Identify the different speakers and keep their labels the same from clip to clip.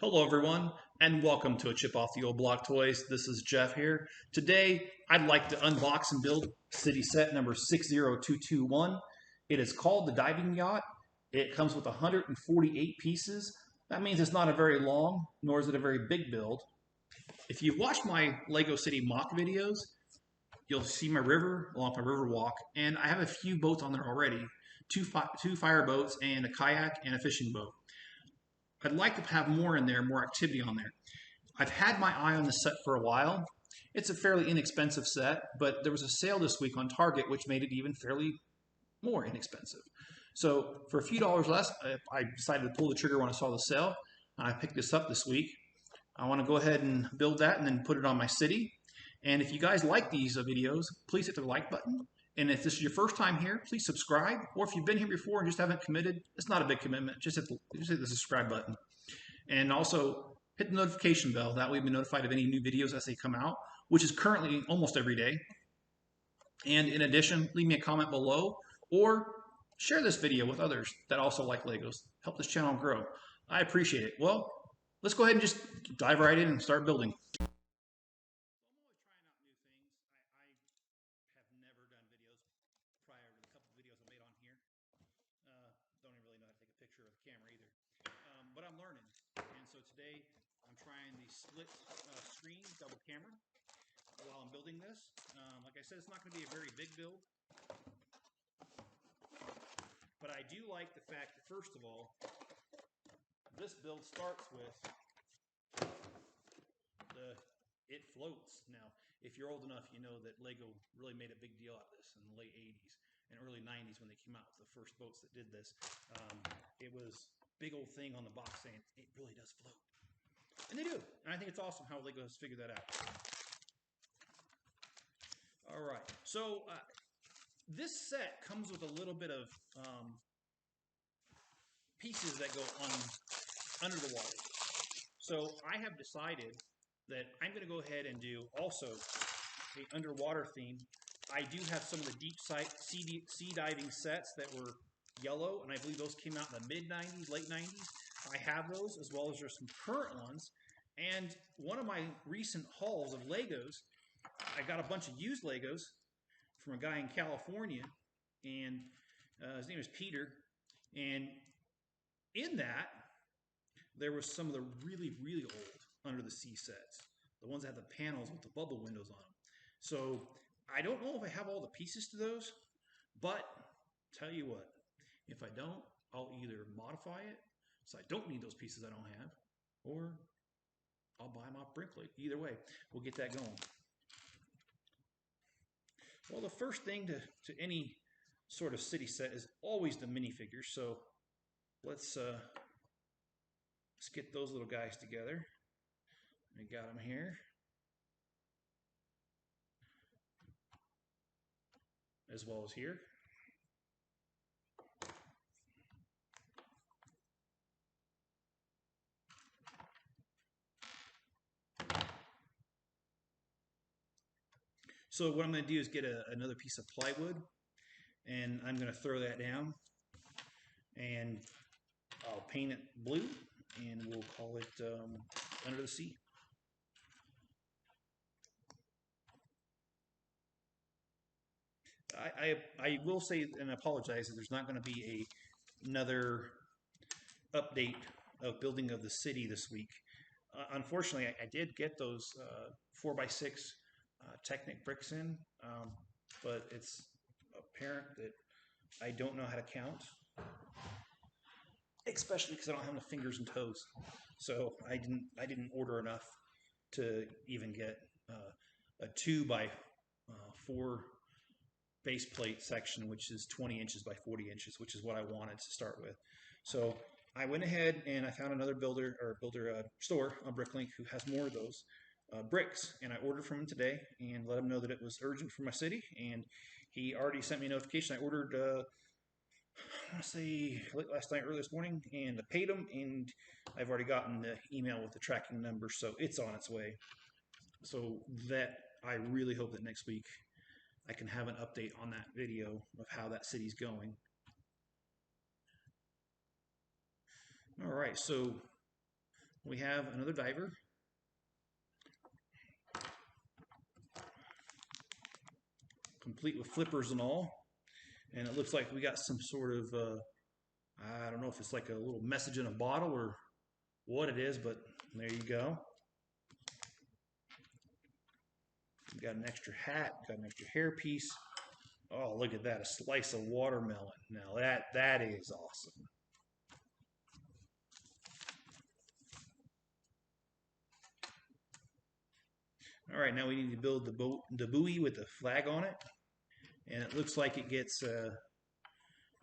Speaker 1: Hello everyone, and welcome to a Chip Off the Old Block Toys. This is Jeff here. Today, I'd like to unbox and build city set number 60221. It is called the Diving Yacht. It comes with 148 pieces. That means it's not a very long, nor is it a very big build. If you've watched my Lego City mock videos, you'll see my river along my river walk, and I have a few boats on there already. Two fire boats and a kayak and a fishing boat. I'd like to have more in there, more activity on there. I've had my eye on this set for a while. It's a fairly inexpensive set, but there was a sale this week on Target, which made it even fairly more inexpensive. So for a few dollars less, I decided to pull the trigger when I saw the sale. I picked this up this week. I want to go ahead and build that and then put it on my city. And if you guys like these videos, please hit the like button. And if this is your first time here, please subscribe. Or if you've been here before and just haven't committed, it's not a big commitment. Just hit the subscribe button. And also hit the notification bell. That way you'll be notified of any new videos as they come out, which is currently almost every day. And in addition, leave me a comment below or share this video with others that also like Legos. Help this channel grow. I appreciate it. Well, let's go ahead and just dive right in and start building. But I'm learning, and so today I'm trying the split screen double camera while I'm building this. Like I said, it's not going to be a very big build, but I do like the fact that, first of all, this build starts with it floats. Now, if you're old enough, you know that Lego really made a big deal out of this in the late 80s and early 90s when they came out with the first boats that did this. It was big old thing on the box saying it really does float, and they do. And I think it's awesome how Lego has figured that out. All right, so this set comes with a little bit of pieces that go on under the water. So I have decided that I'm going to go ahead and do also the underwater theme. I do have some of the deep sea diving sets that were yellow, and I believe those came out in the mid-90s, late 90s. I have those, as well as there's some current ones. And one of my recent hauls of Legos, I got a bunch of used Legos from a guy in California, and his name is Peter. And in that, there was some of the really, really old under the sea sets, the ones that have the panels with the bubble windows on them. So I don't know if I have all the pieces to those, but tell you what, if I don't, I'll either modify it so I don't need those pieces I don't have, or I'll buy them off Bricklink. Either way, we'll get that going. Well, the first thing to any sort of city set is always the minifigures. So let's get those little guys together. I got them here. As well as here. So what I'm going to do is get another piece of plywood, and I'm going to throw that down, and I'll paint it blue, and we'll call it Under the Sea. I will say and apologize that there's not going to be another update of building of the city this week. Unfortunately, I did get those 4x6 Technic bricks in, but it's apparent that I don't know how to count, especially because I don't have enough fingers and toes. So I didn't order enough to even get a 2x4 base plate section, which is 20 inches by 40 inches, which is what I wanted to start with. So I went ahead and I found another builder store on Bricklink who has more of those bricks, and I ordered from him today and let him know that it was urgent for my city, and he already sent me a notification. I ordered I want to say late last night, early this morning, and I paid him, and I've already gotten the email with the tracking number, so it's on its way. So that I really hope that next week I can have an update on that video of how that city's going. All right, so we have another diver. Complete with flippers and all. And it looks like we got some sort of, I don't know if it's like a little message in a bottle or what it is, but there you go. We got an extra hat, got an extra hairpiece. Oh, look at that, a slice of watermelon. Now that is awesome. All right, now we need to build the buoy with the flag on it. And it looks like it gets a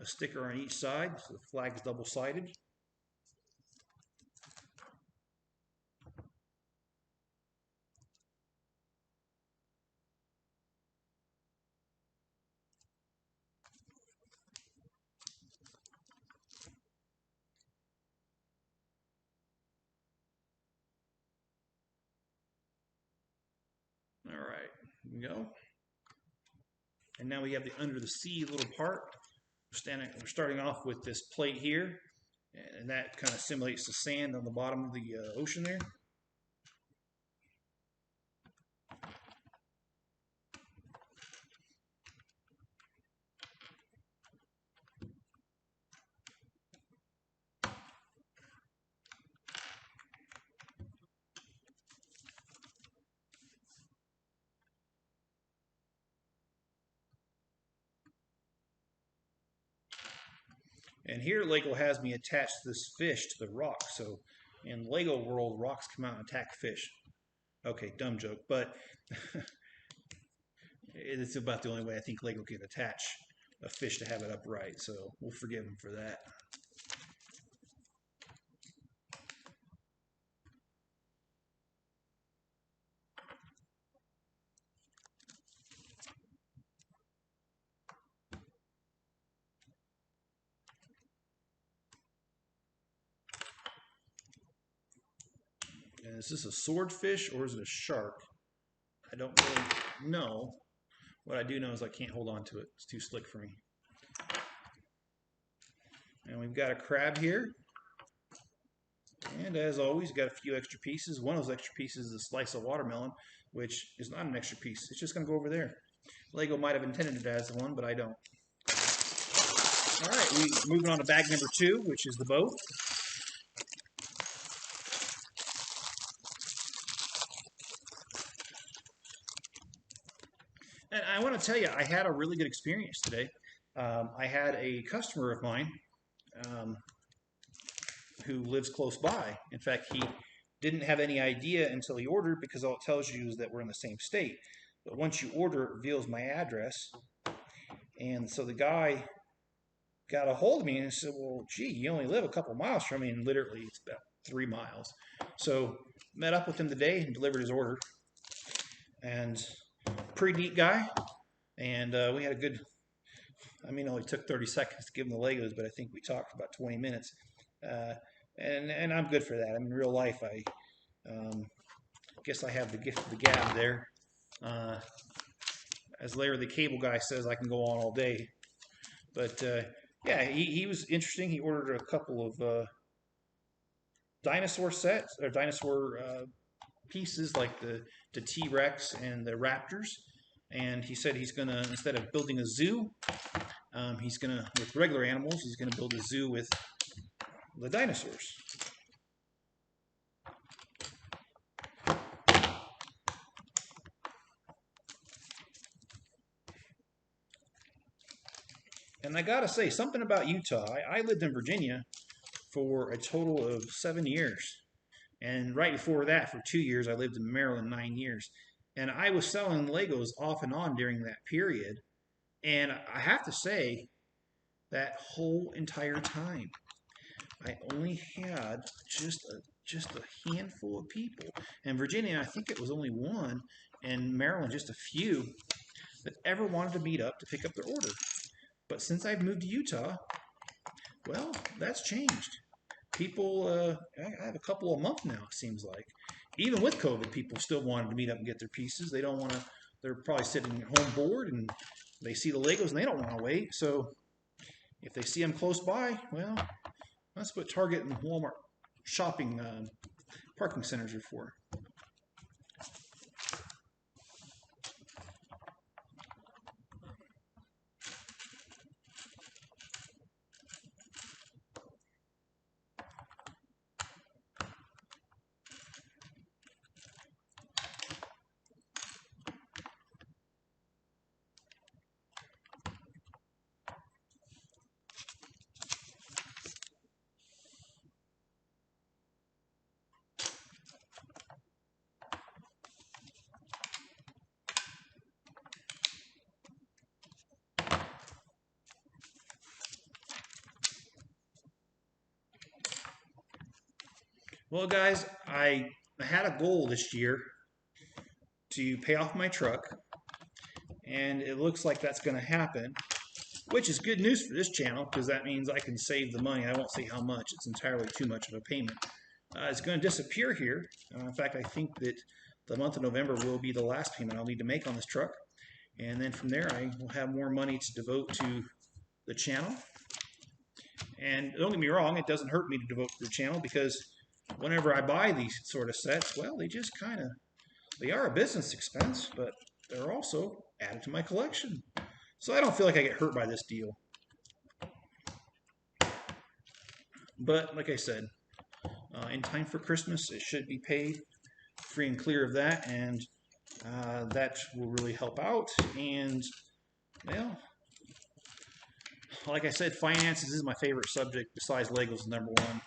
Speaker 1: sticker on each side, so the flag is double-sided. All right, here we go. And now we have the under the sea little part. We're starting off with this plate here, and that kind of simulates the sand on the bottom of the ocean there. And here Lego has me attach this fish to the rock. So in Lego world, rocks come out and attack fish. Okay, dumb joke, but it's about the only way I think Lego can attach a fish to have it upright. So we'll forgive him for that. And is this a swordfish or is it a shark? I don't really know. What I do know is I can't hold on to it. It's too slick for me. And we've got a crab here. And as always, got a few extra pieces. One of those extra pieces is a slice of watermelon, which is not an extra piece. It's just going to go over there. Lego might have intended it as one, but I don't. All right, we're moving on to bag number 2, which is the boat. And I want to tell you, I had a really good experience today. I had a customer of mine who lives close by. In fact, he didn't have any idea until he ordered, because all it tells you is that we're in the same state. But once you order, it reveals my address. And so the guy got a hold of me and said, well, gee, you only live a couple miles from me. And literally, it's about 3 miles. So met up with him today and delivered his order. And pretty neat guy. And we had a good, I mean, it only took 30 seconds to give him the Legos, but I think we talked for about 20 minutes. And I'm good for that. I mean, in real life, I guess I have the gift of the gab there. As Larry the Cable Guy says, I can go on all day. But yeah, he was interesting. He ordered a couple of dinosaur sets, or dinosaur pieces, like the T-Rex and the Raptors. And he said he's going to, instead of building a zoo, he's going to, with regular animals, he's going to build a zoo with the dinosaurs. And I gotta say, something about Utah. I lived in Virginia for a total of 7 years. And right before that, for 2 years, I lived in Maryland 9 years. And I was selling Legos off and on during that period. And I have to say, that whole entire time, I only had just a handful of people. In Virginia, I think it was only one, and Maryland, just a few, that ever wanted to meet up to pick up their order. But since I've moved to Utah, well, that's changed. People, I have a couple a month now, it seems like. Even with COVID, people still wanted to meet up and get their pieces. They don't want to, they're probably sitting home bored and they see the Legos and they don't want to wait. So if they see them close by, well, that's what Target and Walmart shopping parking centers are for. Well, guys, I had a goal this year to pay off my truck, and it looks like that's going to happen, which is good news for this channel because that means I can save the money. I won't say how much. It's entirely too much of a payment. It's going to disappear here. In fact, I think that the month of November will be the last payment I'll need to make on this truck. And then from there, I will have more money to devote to the channel. And don't get me wrong, it doesn't hurt me to devote to the channel because whenever I buy these sort of sets, well, they just kind of, they are a business expense, but they're also added to my collection. So I don't feel like I get hurt by this deal. But like I said, in time for Christmas, it should be paid free and clear of that, and that will really help out. And, well, like I said, finances is my favorite subject besides Legos, number one.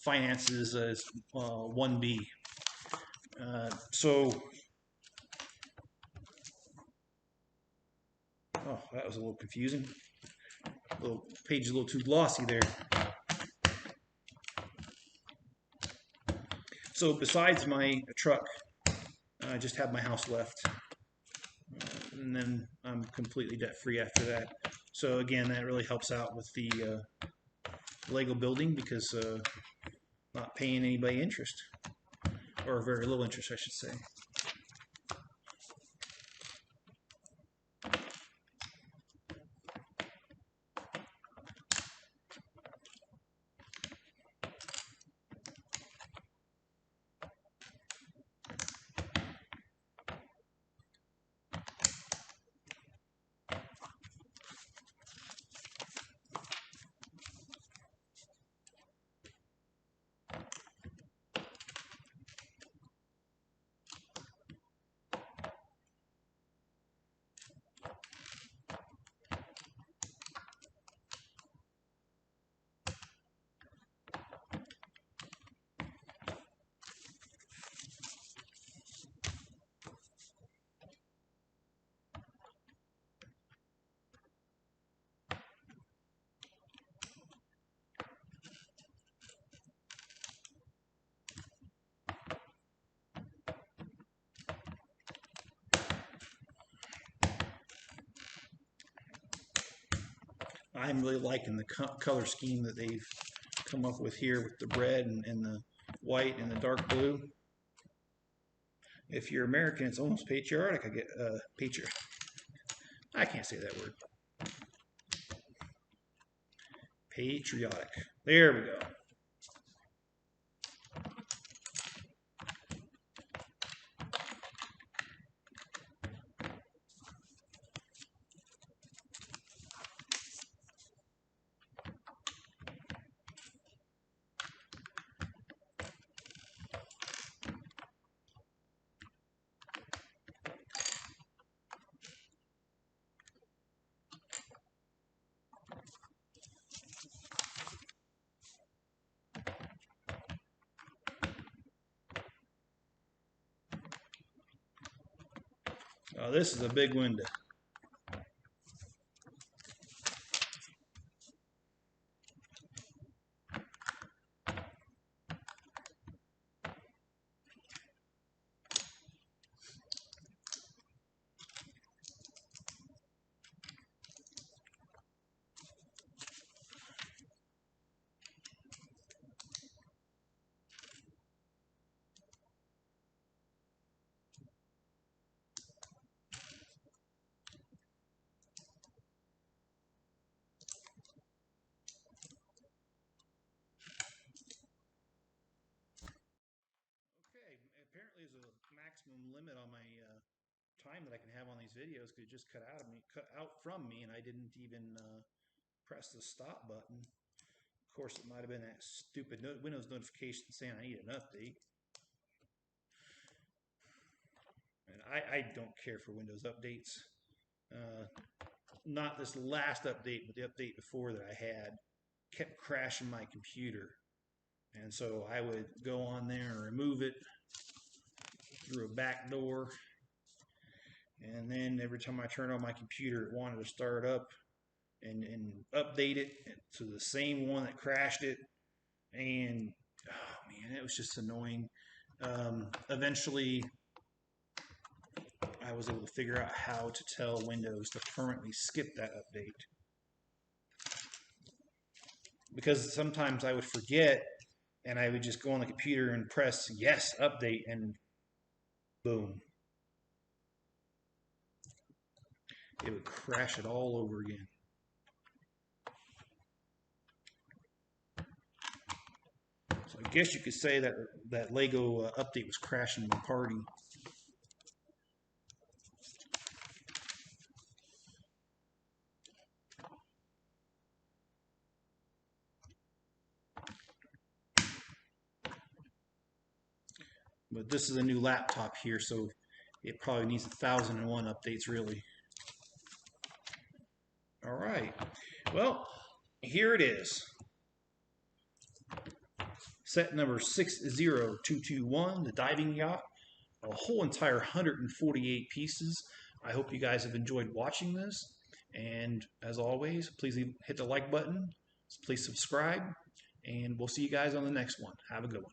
Speaker 1: Finances is 1B. So, oh, that was a little confusing. The page is a little too glossy there. So besides my truck, I just have my house left. And then I'm completely debt-free after that. So again, that really helps out with the Lego building because not paying anybody interest, or very little interest, I should say. I'm really liking the color scheme that they've come up with here with the red and the white and the dark blue. If you're American, it's almost patriotic. I get I can't say that word. Patriotic. There we go. Oh, this is a big window. there's a maximum limit on my time that I can have on these videos because it just cut out from me, and I didn't even press the stop button. Of course, it might have been that stupid Windows notification saying I need an update. And I don't care for Windows updates. Not this last update, but the update before that I had kept crashing my computer. And so I would go on there and remove it through a back door. And then every time I turned on my computer, it wanted to start up and update it to the same one that crashed it. And oh man, it was just annoying. Eventually, I was able to figure out how to tell Windows to permanently skip that update. Because sometimes I would forget and I would just go on the computer and press yes, update, and boom. It would crash it all over again. So I guess you could say that that Lego update was crashing the party. But this is a new laptop here, so it probably needs 1,001 updates, really. All right. Well, here it is. Set number 60221, the diving yacht. A whole entire 148 pieces. I hope you guys have enjoyed watching this. And as always, please hit the like button. Please subscribe. And we'll see you guys on the next one. Have a good one.